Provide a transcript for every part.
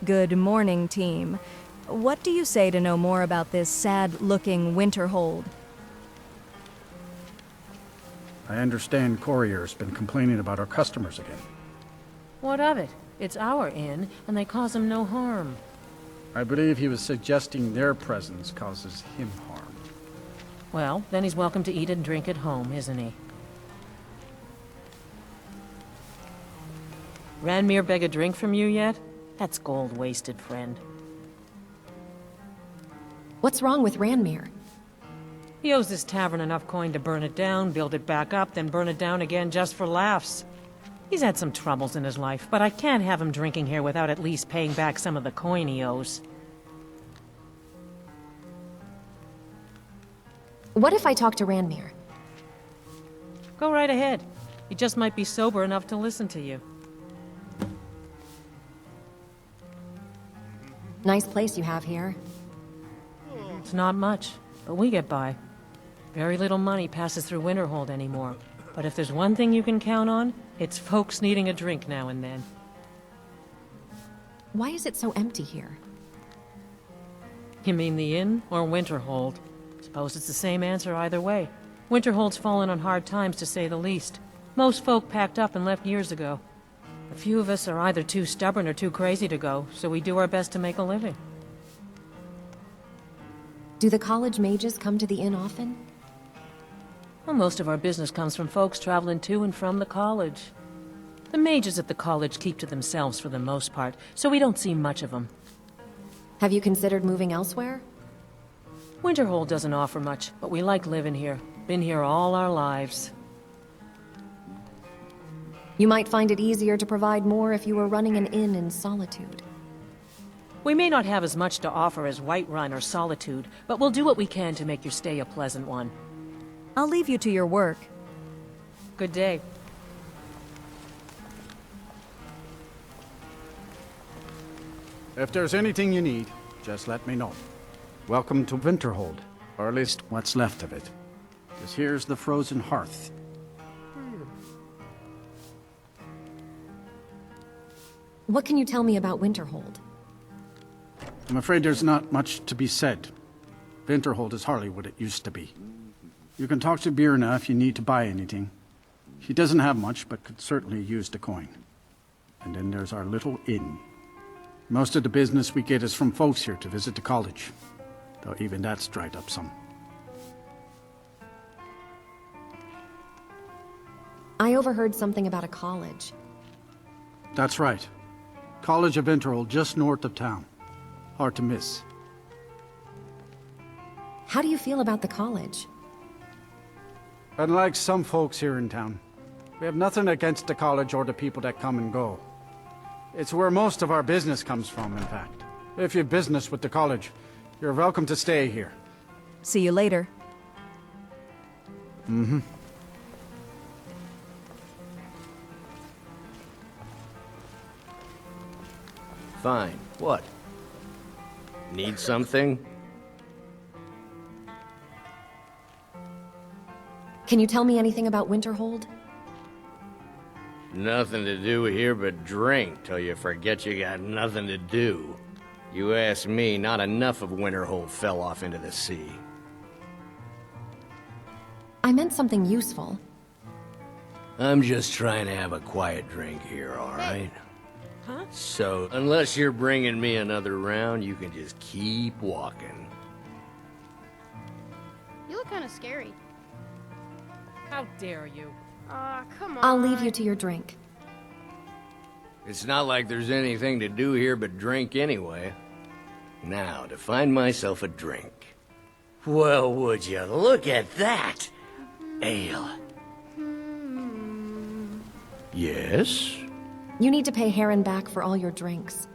Good morning, team. What do you say to know more about this sad-looking Winterhold? I understand Korir's been complaining about our customers again. What of it? It's our inn, and they cause him no harm. I believe he was suggesting their presence causes him harm. Well, then he's welcome to eat and drink at home, isn't he? Ranmir beg a drink from you yet? That's gold wasted, friend. What's wrong with Ranmir? He owes this tavern enough coin to burn it down, build it back up, then burn it down again just for laughs. He's had some troubles in his life, but I can't have him drinking here without at least paying back some of the coin he owes. What if I talk to Ranmir? Go right ahead. He just might be sober enough to listen to you. Nice place you have here. It's not much, but we get by. Very little money passes through Winterhold anymore. But if there's one thing you can count on, it's folks needing a drink now and then. Why is it so empty here? You mean the inn or Winterhold? Suppose it's the same answer either way. Winterhold's fallen on hard times, to say the least. Most folk packed up and left years ago. A few of us are either too stubborn or too crazy to go, so we do our best to make a living. Do the college mages come to the inn often? Well, most of our business comes from folks traveling to and from the college. The mages at the college keep to themselves for the most part, so we don't see much of them. Have you considered moving elsewhere? Winterhold doesn't offer much, but we like living here. Been here all our lives. You might find it easier to provide more if you were running an inn in Solitude. We may not have as much to offer as Whiterun or Solitude, but we'll do what we can to make your stay a pleasant one. I'll leave you to your work. Good day. If there's anything you need, just let me know. Welcome to Winterhold, or at least what's left of it. Because here's the Frozen Hearth. What can you tell me about Winterhold? I'm afraid there's not much to be said. Winterhold is hardly what it used to be. You can talk to Birna if you need to buy anything. She doesn't have much, but could certainly use the coin. And then there's our little inn. Most of the business we get is from folks here to visit the college, though even that's dried up some. I overheard something about a college. That's right. College of Winterhold, just north of town. Hard to miss. How do you feel about the college? Unlike some folks here in town, we have nothing against the college or the people that come and go. It's where most of our business comes from, in fact. If you have business with the college, you're welcome to stay here. See you later. Mm-hmm. Fine. What? Need something? Can you tell me anything about Winterhold? Nothing to do here but drink till you forget you got nothing to do. You ask me, not enough of Winterhold fell off into the sea. I meant something useful. I'm just trying to have a quiet drink here, all right? Huh? So, unless you're bringing me another round, you can just keep walking. You look kind of scary. How dare you? Aw, come on. I'll leave you to your drink. It's not like there's anything to do here but drink anyway. Now, to find myself a drink. Well, would you look at that? Ale. Yes? You need to pay Haran back for all your drinks.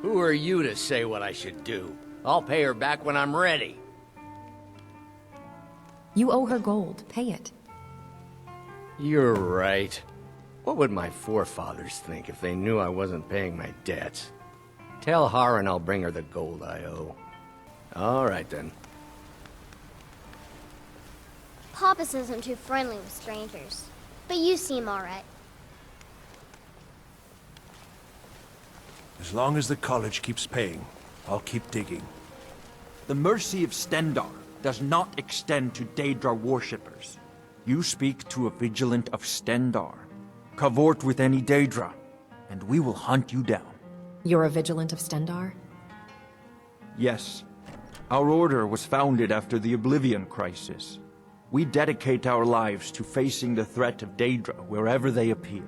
Who are you to say what I should do? I'll pay her back when I'm ready. You owe her gold. Pay it. You're right. What would my forefathers think if they knew I wasn't paying my debts? Tell Haran I'll bring her the gold I owe. All right, then. Papas isn't too friendly with strangers, but you seem alright. As long as the college keeps paying, I'll keep digging. The mercy of Stendarr does not extend to Daedra worshippers. You speak to a Vigilant of Stendarr. Cavort with any Daedra, and we will hunt you down. You're a Vigilant of Stendarr? Yes. Our order was founded after the Oblivion crisis. We dedicate our lives to facing the threat of Daedra wherever they appear.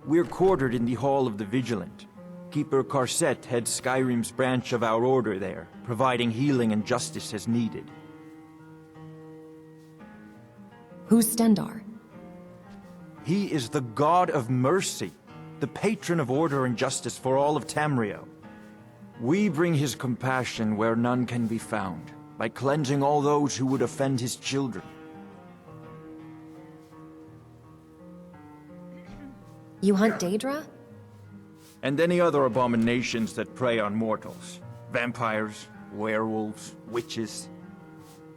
We're quartered in the Hall of the Vigilant. Keeper Karset heads Skyrim's branch of our order there, providing healing and justice as needed. Who's Stendarr? He is the god of mercy, the patron of order and justice for all of Tamriel. We bring his compassion where none can be found, by cleansing all those who would offend his children. You hunt Daedra? And any other abominations that prey on mortals. Vampires, werewolves, witches.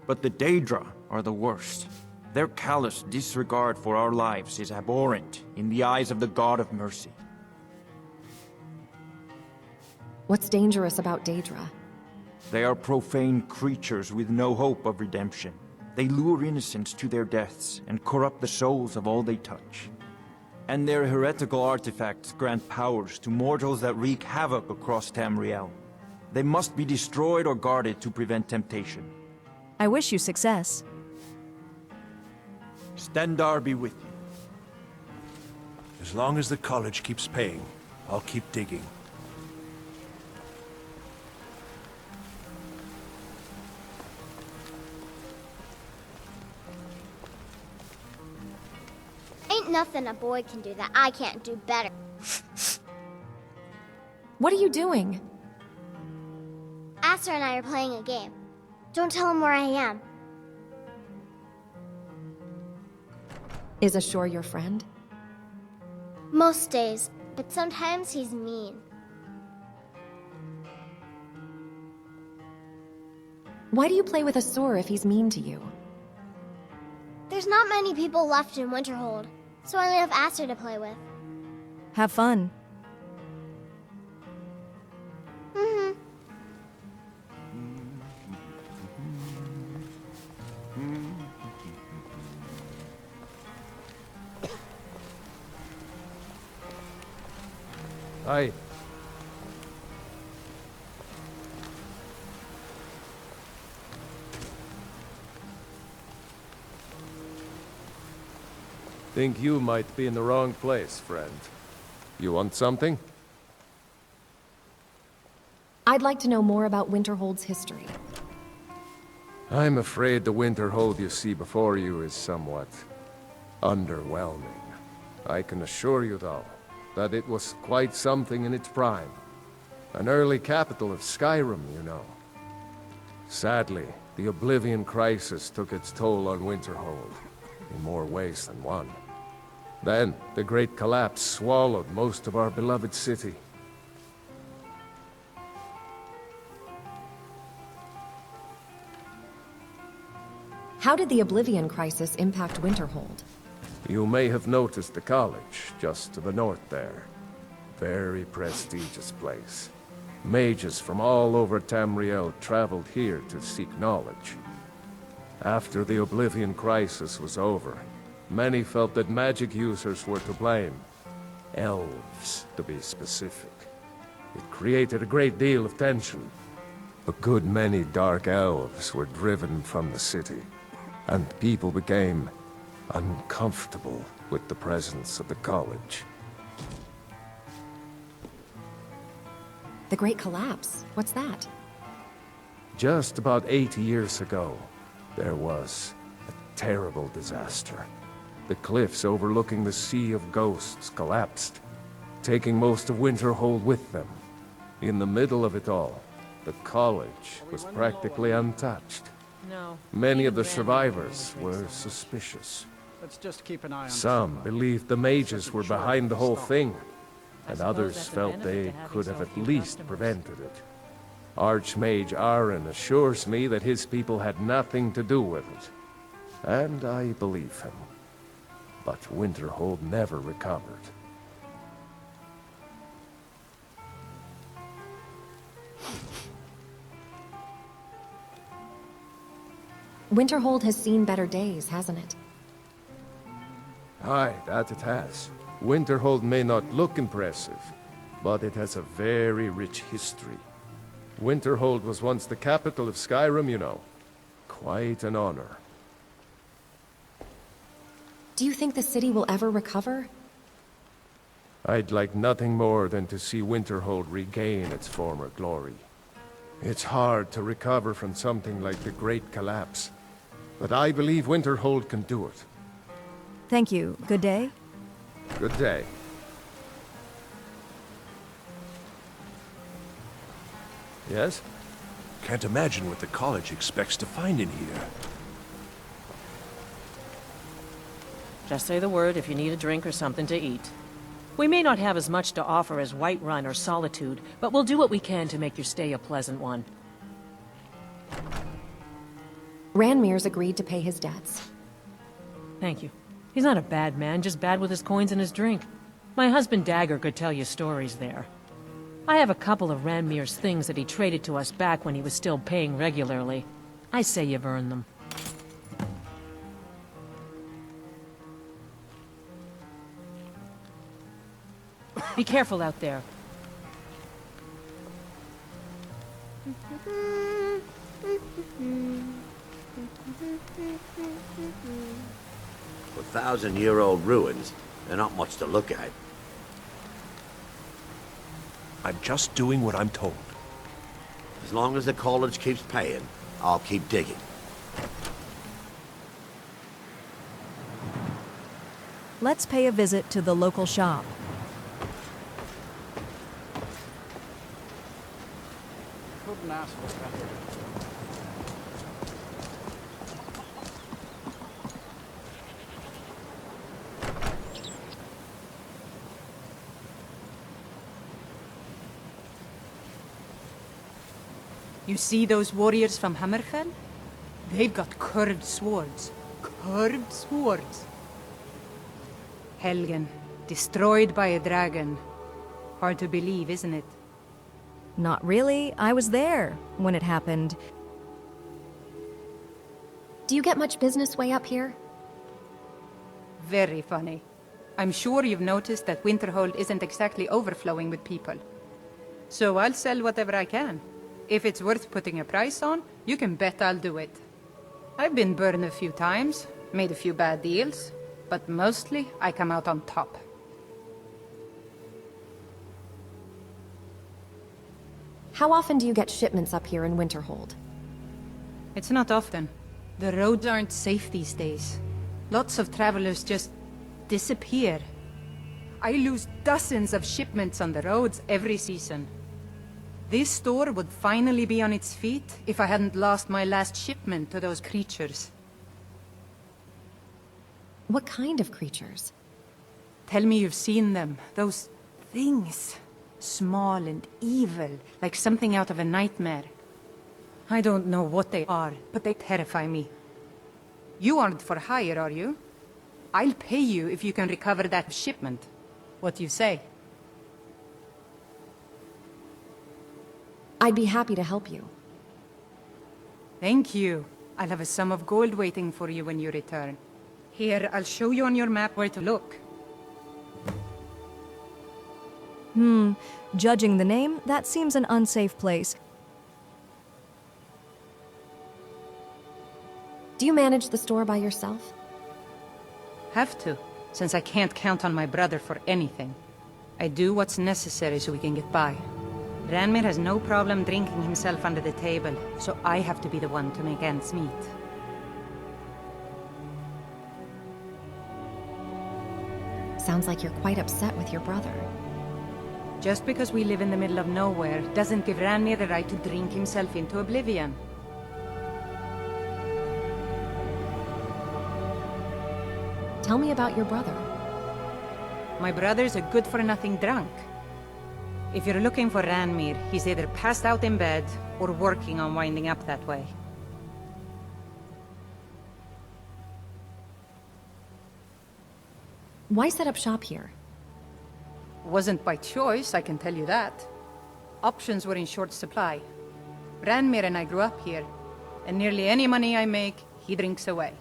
But the Daedra are the worst. Their callous disregard for our lives is abhorrent in the eyes of the God of Mercy. What's dangerous about Daedra? They are profane creatures with no hope of redemption. They lure innocents to their deaths and corrupt the souls of all they touch. And their heretical artifacts grant powers to mortals that wreak havoc across Tamriel. They must be destroyed or guarded to prevent temptation. I wish you success. Stendarr be with you. As long as the college keeps paying, I'll keep digging. Ain't nothing a boy can do that I can't do better. What are you doing? Aster and I are playing a game. Don't tell him where I am. Is Ashur your friend? Most days, but sometimes he's mean. Why do you play with Ashur if he's mean to you? There's not many people left in Winterhold, so I only have Aster to play with. Have fun. Mm-hmm. Aye. Think you might be in the wrong place, friend. You want something? I'd like to know more about Winterhold's history. I'm afraid the Winterhold you see before you is somewhat underwhelming. I can assure you, though, that it was quite something in its prime. An early capital of Skyrim, you know. Sadly, the Oblivion crisis took its toll on Winterhold, in more ways than one. Then, the Great Collapse swallowed most of our beloved city. How did the Oblivion crisis impact Winterhold? You may have noticed the college, just to the north there. Very prestigious place. Mages from all over Tamriel traveled here to seek knowledge. After the Oblivion crisis was over, many felt that magic users were to blame. Elves, to be specific. It created a great deal of tension. A good many dark elves were driven from the city, and people became uncomfortable with the presence of the college. The Great Collapse? What's that? Just about 80 years ago, there was a terrible disaster. The cliffs overlooking the Sea of Ghosts collapsed, taking most of Winterhold with them. In the middle of it all, the college was practically untouched. No. Many of the Even Ranmir survivors makes were sense. suspicious. Let's just keep an eye on Some believed the mages were behind the whole thing, and suppose others that's a felt benefit they to having could so have at few least customers. prevented it. Archmage Haran assures me that his people had nothing to do with it, and I believe him. But Winterhold never recovered. Winterhold has seen better days, hasn't it? Aye, that it has. Winterhold may not look impressive, but it has a very rich history. Winterhold was once the capital of Skyrim, you know. Quite an honor. Do you think the city will ever recover? I'd like nothing more than to see Winterhold regain its former glory. It's hard to recover from something like the Great Collapse, but I believe Winterhold can do it. Thank you. Good day. Good day. Yes? Can't imagine what the college expects to find in here. Just say the word if you need a drink or something to eat. We may not have as much to offer as Whiterun or Solitude, but we'll do what we can to make your stay a pleasant one. Ranmir's agreed to pay his debts. Thank you. He's not a bad man, just bad with his coins and his drink. My husband Dagger could tell you stories there. I have a couple of Ranmir's things that he traded to us back when he was still paying regularly. I say you've earned them. Be careful out there. For 1,000-year-old ruins, they're not much to look at. I'm just doing what I'm told. As long as the college keeps paying, I'll keep digging. Let's pay a visit to the local shop. Couldn't ask for better. You see those warriors from Hammerfell? They've got curved swords. Curved swords. Helgen, destroyed by a dragon. Hard to believe, isn't it? Not really. I was there when it happened. Do you get much business way up here? Very funny. I'm sure you've noticed that Winterhold isn't exactly overflowing with people. So I'll sell whatever I can. If it's worth putting a price on, you can bet I'll do it. I've been burned a few times, made a few bad deals, but mostly I come out on top. How often do you get shipments up here in Winterhold? It's not often. The roads aren't safe these days. Lots of travelers just disappear. I lose dozens of shipments on the roads every season. This store would finally be on its feet if I hadn't lost my last shipment to those creatures. What kind of creatures? Tell me you've seen them. Those things. Small and evil, like something out of a nightmare. I don't know what they are, but they terrify me. You aren't for hire, are you? I'll pay you if you can recover that shipment. What do you say? I'd be happy to help you. Thank you. I'll have a sum of gold waiting for you when you return. Here, I'll show you on your map where to look. Judging the name, that seems an unsafe place. Do you manage the store by yourself? Have to, since I can't count on my brother for anything. I do what's necessary so we can get by. Ranmir has no problem drinking himself under the table, so I have to be the one to make ends meet. Sounds like you're quite upset with your brother. Just because we live in the middle of nowhere doesn't give Ranmir the right to drink himself into oblivion. Tell me about your brother. My brother's a good-for-nothing drunk. If you're looking for Ranmir, he's either passed out in bed or working on winding up that way. Why set up shop here? Wasn't by choice, I can tell you that. Options were in short supply. Ranmir and I grew up here, and nearly any money I make, he drinks away.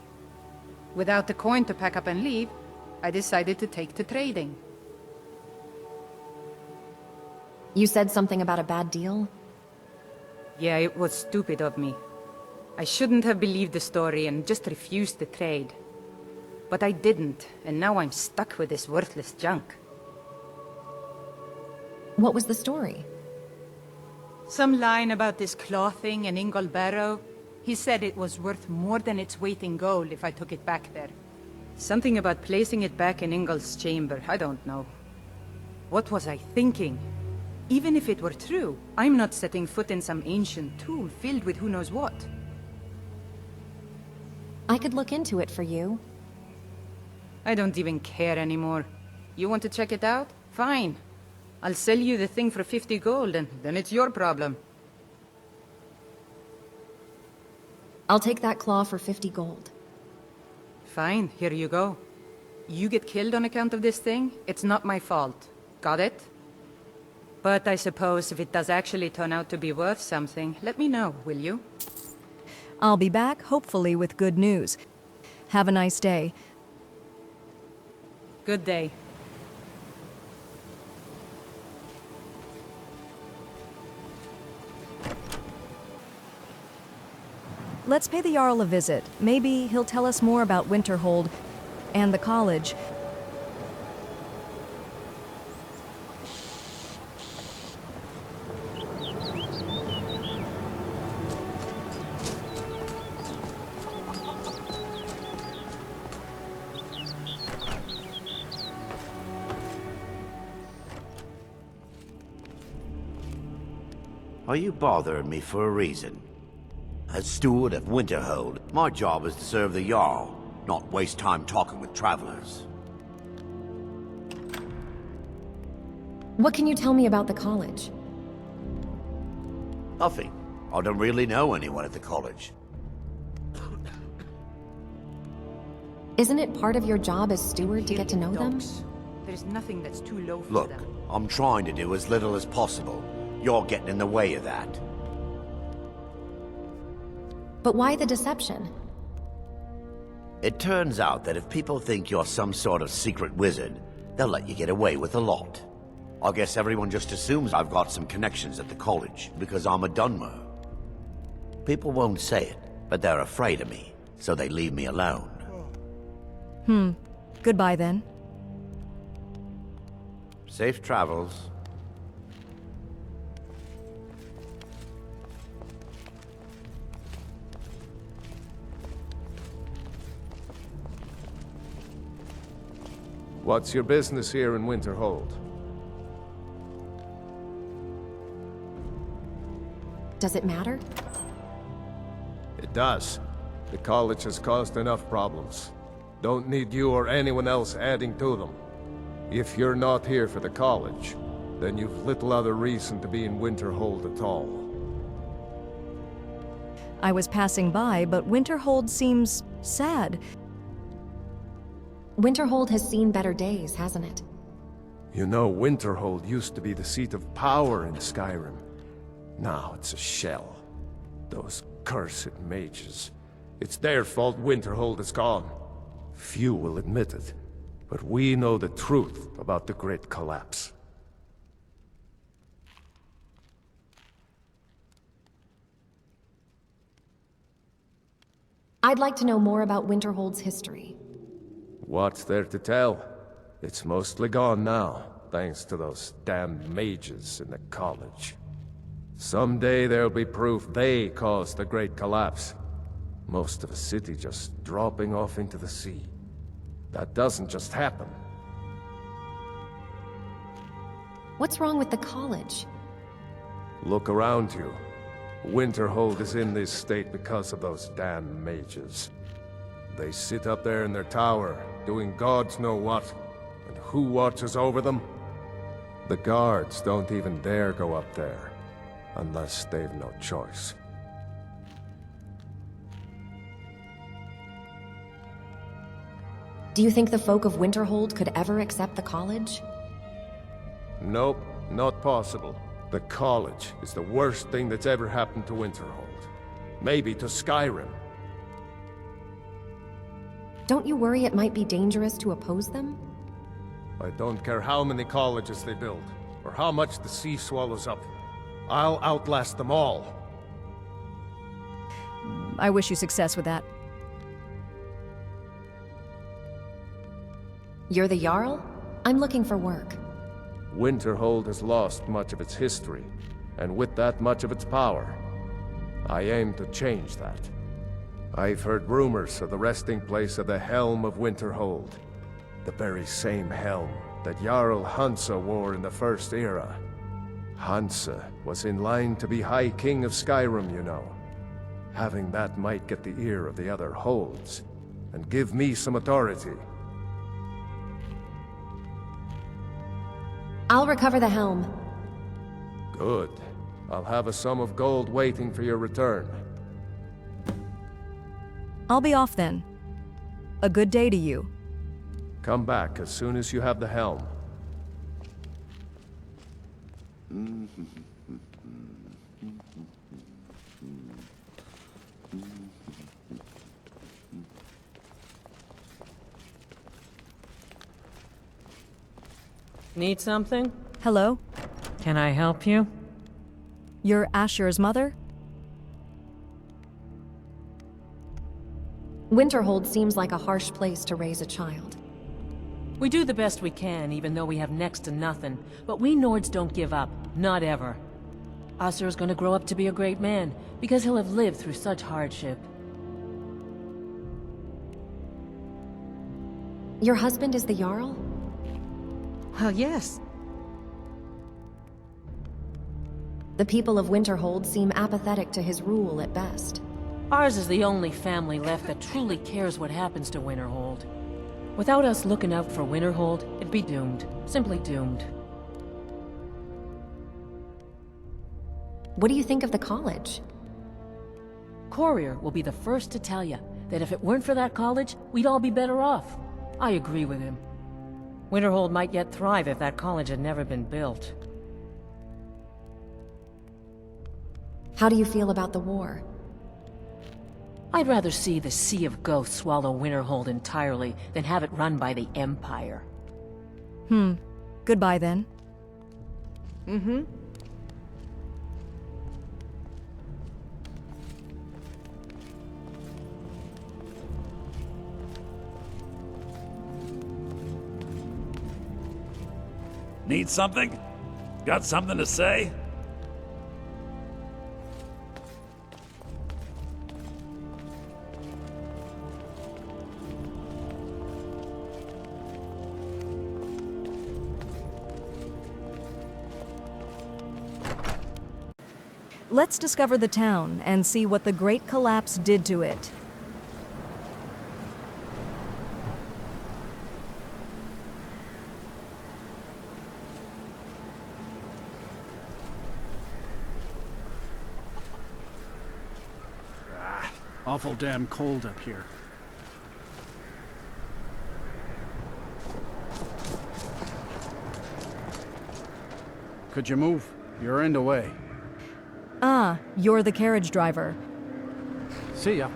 Without the coin to pack up and leave, I decided to take to trading. You said something about a bad deal? Yeah, it was stupid of me. I shouldn't have believed the story and just refused the trade. But I didn't, and now I'm stuck with this worthless junk. What was the story? Some line about this clothing in Ingol Barrow. He said it was worth more than its weight in gold if I took it back there. Something about placing it back in Ingol's chamber, I don't know. What was I thinking? Even if it were true, I'm not setting foot in some ancient tomb filled with who knows what. I could look into it for you. I don't even care anymore. You want to check it out? Fine. I'll sell you the thing for 50 gold, and then it's your problem. I'll take that claw for 50 gold. Fine, here you go. You get killed on account of this thing, it's not my fault. Got it? But I suppose if it does actually turn out to be worth something, let me know, will you? I'll be back, hopefully with good news. Have a nice day. Good day. Let's pay the Jarl a visit. Maybe he'll tell us more about Winterhold and the college. Are you bothering me for a reason? As steward of Winterhold, my job is to serve the Jarl, not waste time talking with travelers. What can you tell me about the college? Nothing. I don't really know anyone at the college. Isn't it part of your job as steward to get to know them? There's nothing that's too low for Look, them. I'm trying to do as little as possible. You're getting in the way of that. But why the deception? It turns out that if people think you're some sort of secret wizard, they'll let you get away with a lot. I guess everyone just assumes I've got some connections at the college because I'm a Dunmer. People won't say it, but they're afraid of me, so they leave me alone. Goodbye then. Safe travels. What's your business here in Winterhold? Does it matter? It does. The college has caused enough problems. Don't need you or anyone else adding to them. If you're not here for the college, then you've little other reason to be in Winterhold at all. I was passing by, but Winterhold seems sad. Winterhold has seen better days, hasn't it? You know, Winterhold used to be the seat of power in Skyrim. Now it's a shell. Those cursed mages. It's their fault Winterhold is gone. Few will admit it, but we know the truth about the Great Collapse. I'd like to know more about Winterhold's history. What's there to tell? It's mostly gone now, thanks to those damned mages in the college. Someday there'll be proof they caused the Great Collapse. Most of a city just dropping off into the sea. That doesn't just happen. What's wrong with the college? Look around you. Winterhold is in this state because of those damn mages. They sit up there in their tower, doing gods know what. And who watches over them? The guards don't even dare go up there, unless they've no choice. Do you think the folk of Winterhold could ever accept the college? Nope, not possible. The college is the worst thing that's ever happened to Winterhold. Maybe to Skyrim. Don't you worry it might be dangerous to oppose them? I don't care how many colleges they build, or how much the sea swallows up. I'll outlast them all. I wish you success with that. You're the Jarl? I'm looking for work. Winterhold has lost much of its history, and with that much of its power. I aim to change that. I've heard rumors of the resting place of the Helm of Winterhold. The very same helm that Jarl Hansa wore in the First Era. Hansa was in line to be High King of Skyrim, you know. Having that might get the ear of the other holds, and give me some authority. I'll recover the helm. Good. I'll have a sum of gold waiting for your return. I'll be off then. A good day to you. Come back as soon as you have the helm. Need something? Hello? Can I help you? You're Asher's mother? Winterhold seems like a harsh place to raise a child. We do the best we can, even though we have next to nothing. But we Nords don't give up. Not ever. Asher is gonna grow up to be a great man, because he'll have lived through such hardship. Your husband is the Jarl? Yes. The people of Winterhold seem apathetic to his rule at best. Ours is the only family left that truly cares what happens to Winterhold. Without us looking out for Winterhold, it'd be doomed. Simply doomed. What do you think of the college? Korir will be the first to tell you that if it weren't for that college, we'd all be better off. I agree with him. Winterhold might yet thrive if that college had never been built. How do you feel about the war? I'd rather see the Sea of Ghosts swallow Winterhold entirely than have it run by the Empire. Goodbye then. Need something? Got something to say? Let's discover the town and see what the Great Collapse did to it. Awful damn cold up here. Could you move? You're in the way. Ah, you're the carriage driver. See ya.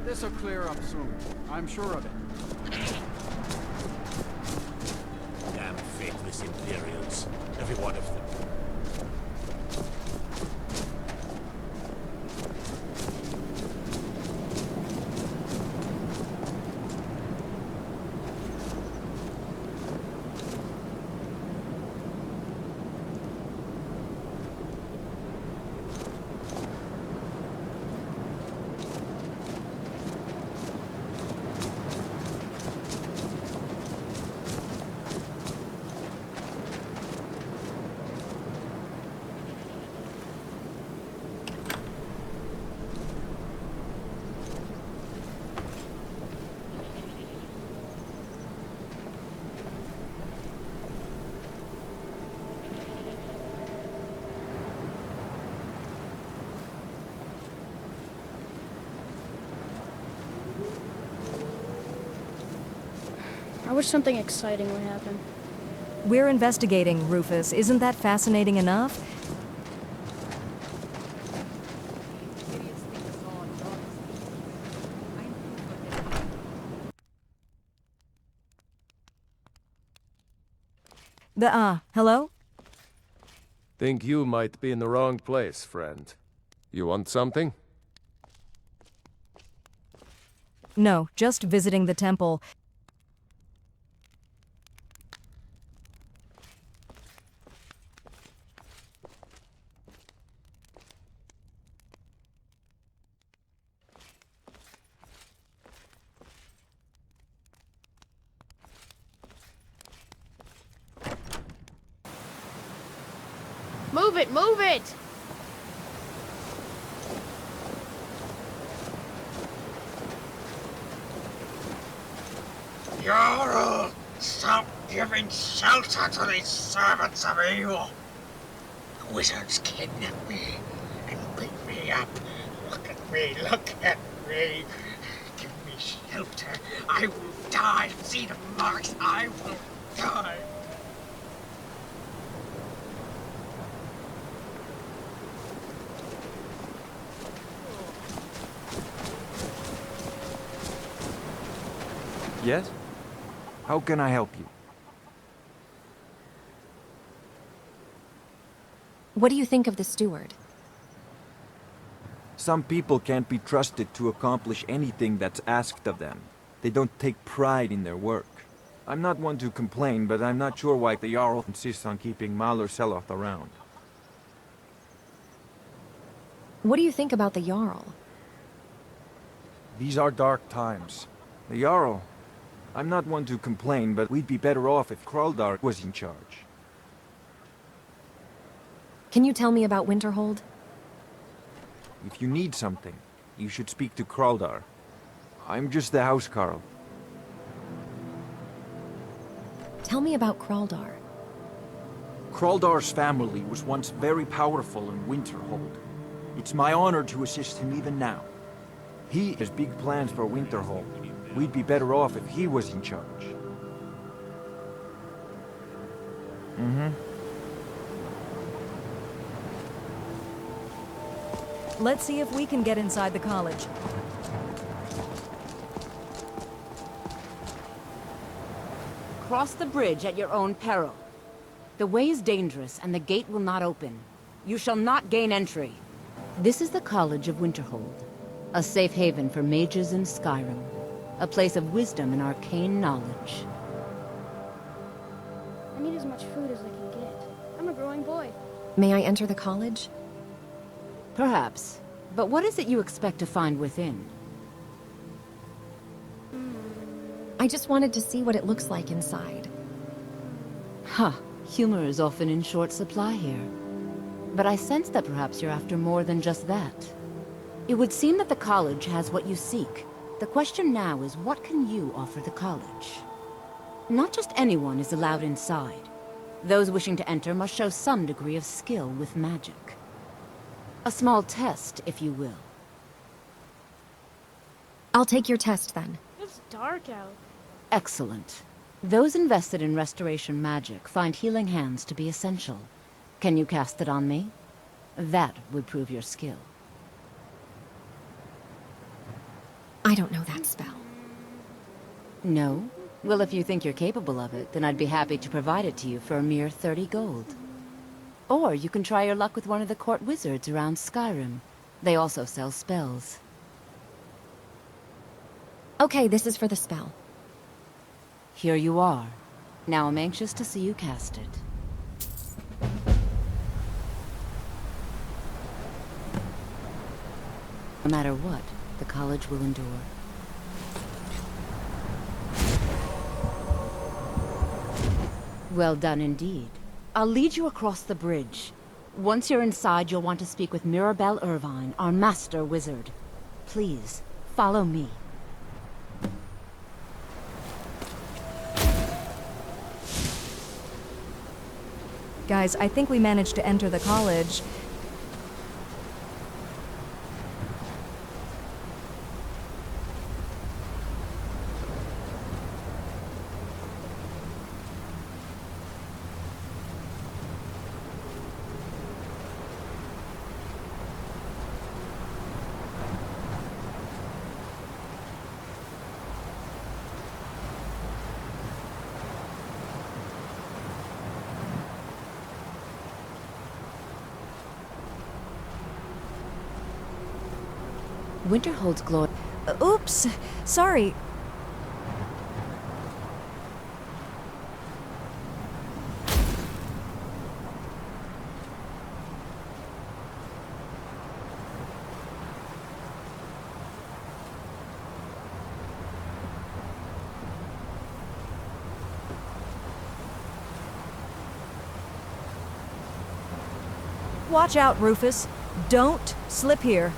This'll clear up soon. I'm sure of it. Damn faithless Imperials. Every one of them. wish something exciting would happen. We're investigating, Rufus. Isn't that fascinating enough? Hello? Think you might be in the wrong place, friend. You want something? No, just visiting the temple. Move it, move it! Jarl, stop giving shelter to these servants of evil. The wizards kidnapped me and beat me up. Look at me, look at me. Give me shelter. I will die. See the marks. I will die. Yes? How can I help you? What do you think of the steward? Some people can't be trusted to accomplish anything that's asked of them. They don't take pride in their work. I'm not one to complain, but I'm not sure why the Jarl insists on keeping Mal or Seloth around. What do you think about the Jarl? These are dark times. The Jarl... I'm not one to complain, but we'd be better off if Stendarr was in charge. Can you tell me about Winterhold? If you need something, you should speak to Stendarr. I'm just the housecarl. Tell me about Stendarr. Stendarr's family was once very powerful in Winterhold. It's my honor to assist him even now. He has big plans for Winterhold. We'd be better off if he was in charge. Let's see if we can get inside the college. Cross the bridge at your own peril. The way is dangerous, and the gate will not open. You shall not gain entry. This is the College of Winterhold, a safe haven for mages in Skyrim. A place of wisdom and arcane knowledge. I need as much food as I can get. I'm a growing boy. May I enter the college? Perhaps. But what is it you expect to find within? I just wanted to see what it looks like inside. Huh. Humor is often in short supply here. But I sense that perhaps you're after more than just that. It would seem that the college has what you seek. The question now is, what can you offer the college? Not just anyone is allowed inside. Those wishing to enter must show some degree of skill with magic. A small test, if you will. I'll take your test, then. It's dark out. Excellent. Those invested in restoration magic find healing hands to be essential. Can you cast it on me? That would prove your skill. I don't know that spell. No? Well, if you think you're capable of it, then I'd be happy to provide it to you for a mere 30 gold. Or you can try your luck with one of the court wizards around Skyrim. They also sell spells. Okay, this is for the spell. Here you are. Now I'm anxious to see you cast it. No matter what, the college will endure. Well done indeed. I'll lead you across the bridge. Once you're inside, you'll want to speak with Mirabelle Irvine, our master wizard. Please, follow me. Guys, I think we managed to enter the college. Winterhold's glory. Oops, sorry. Watch out, Rufus. Don't slip here.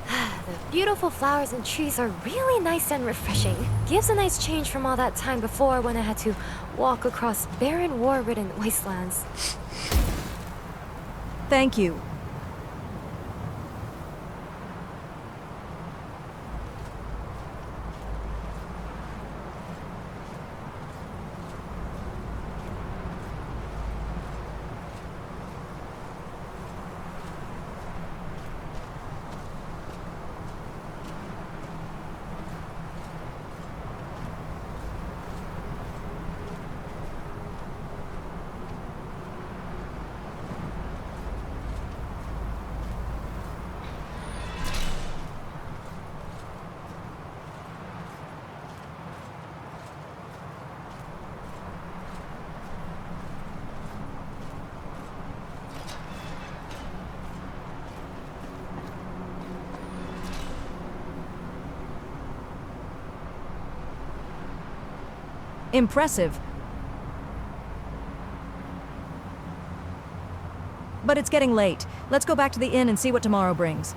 The beautiful flowers and trees are really nice and refreshing. Gives a nice change from all that time before when I had to walk across barren, war-ridden wastelands. Thank you. Impressive. But it's getting late. Let's go back to the inn and see what tomorrow brings.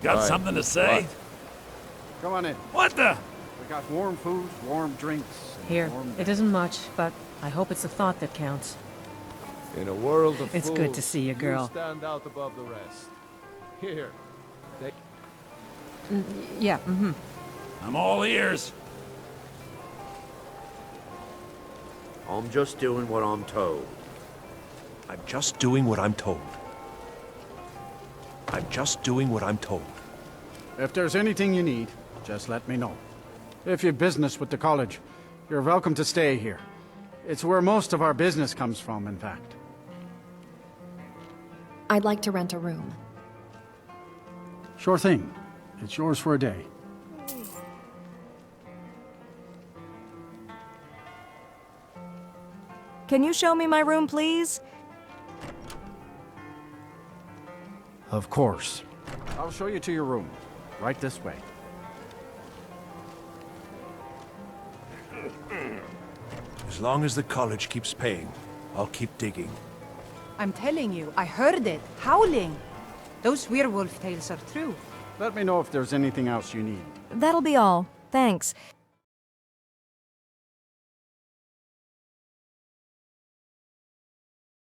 Got something to say? What? Come on in. What the? We got warm food, warm drinks. And Here, warm it isn't much, but I hope it's the thought that counts. In a world of It's fools, good to see you, girl. You stand out above the rest. Here. Yeah, I'm all ears. I'm just doing what I'm told. I'm just doing what I'm told. I'm just doing what I'm told. If there's anything you need, just let me know. If you've business with the college, you're welcome to stay here. It's where most of our business comes from, in fact. I'd like to rent a room. Sure thing. It's yours for a day. Can you show me my room, please? Of course. I'll show you to your room. Right this way. As long as the college keeps paying, I'll keep digging. I'm telling you, I heard it, howling. Those werewolf tales are true. Let me know if there's anything else you need. That'll be all. Thanks.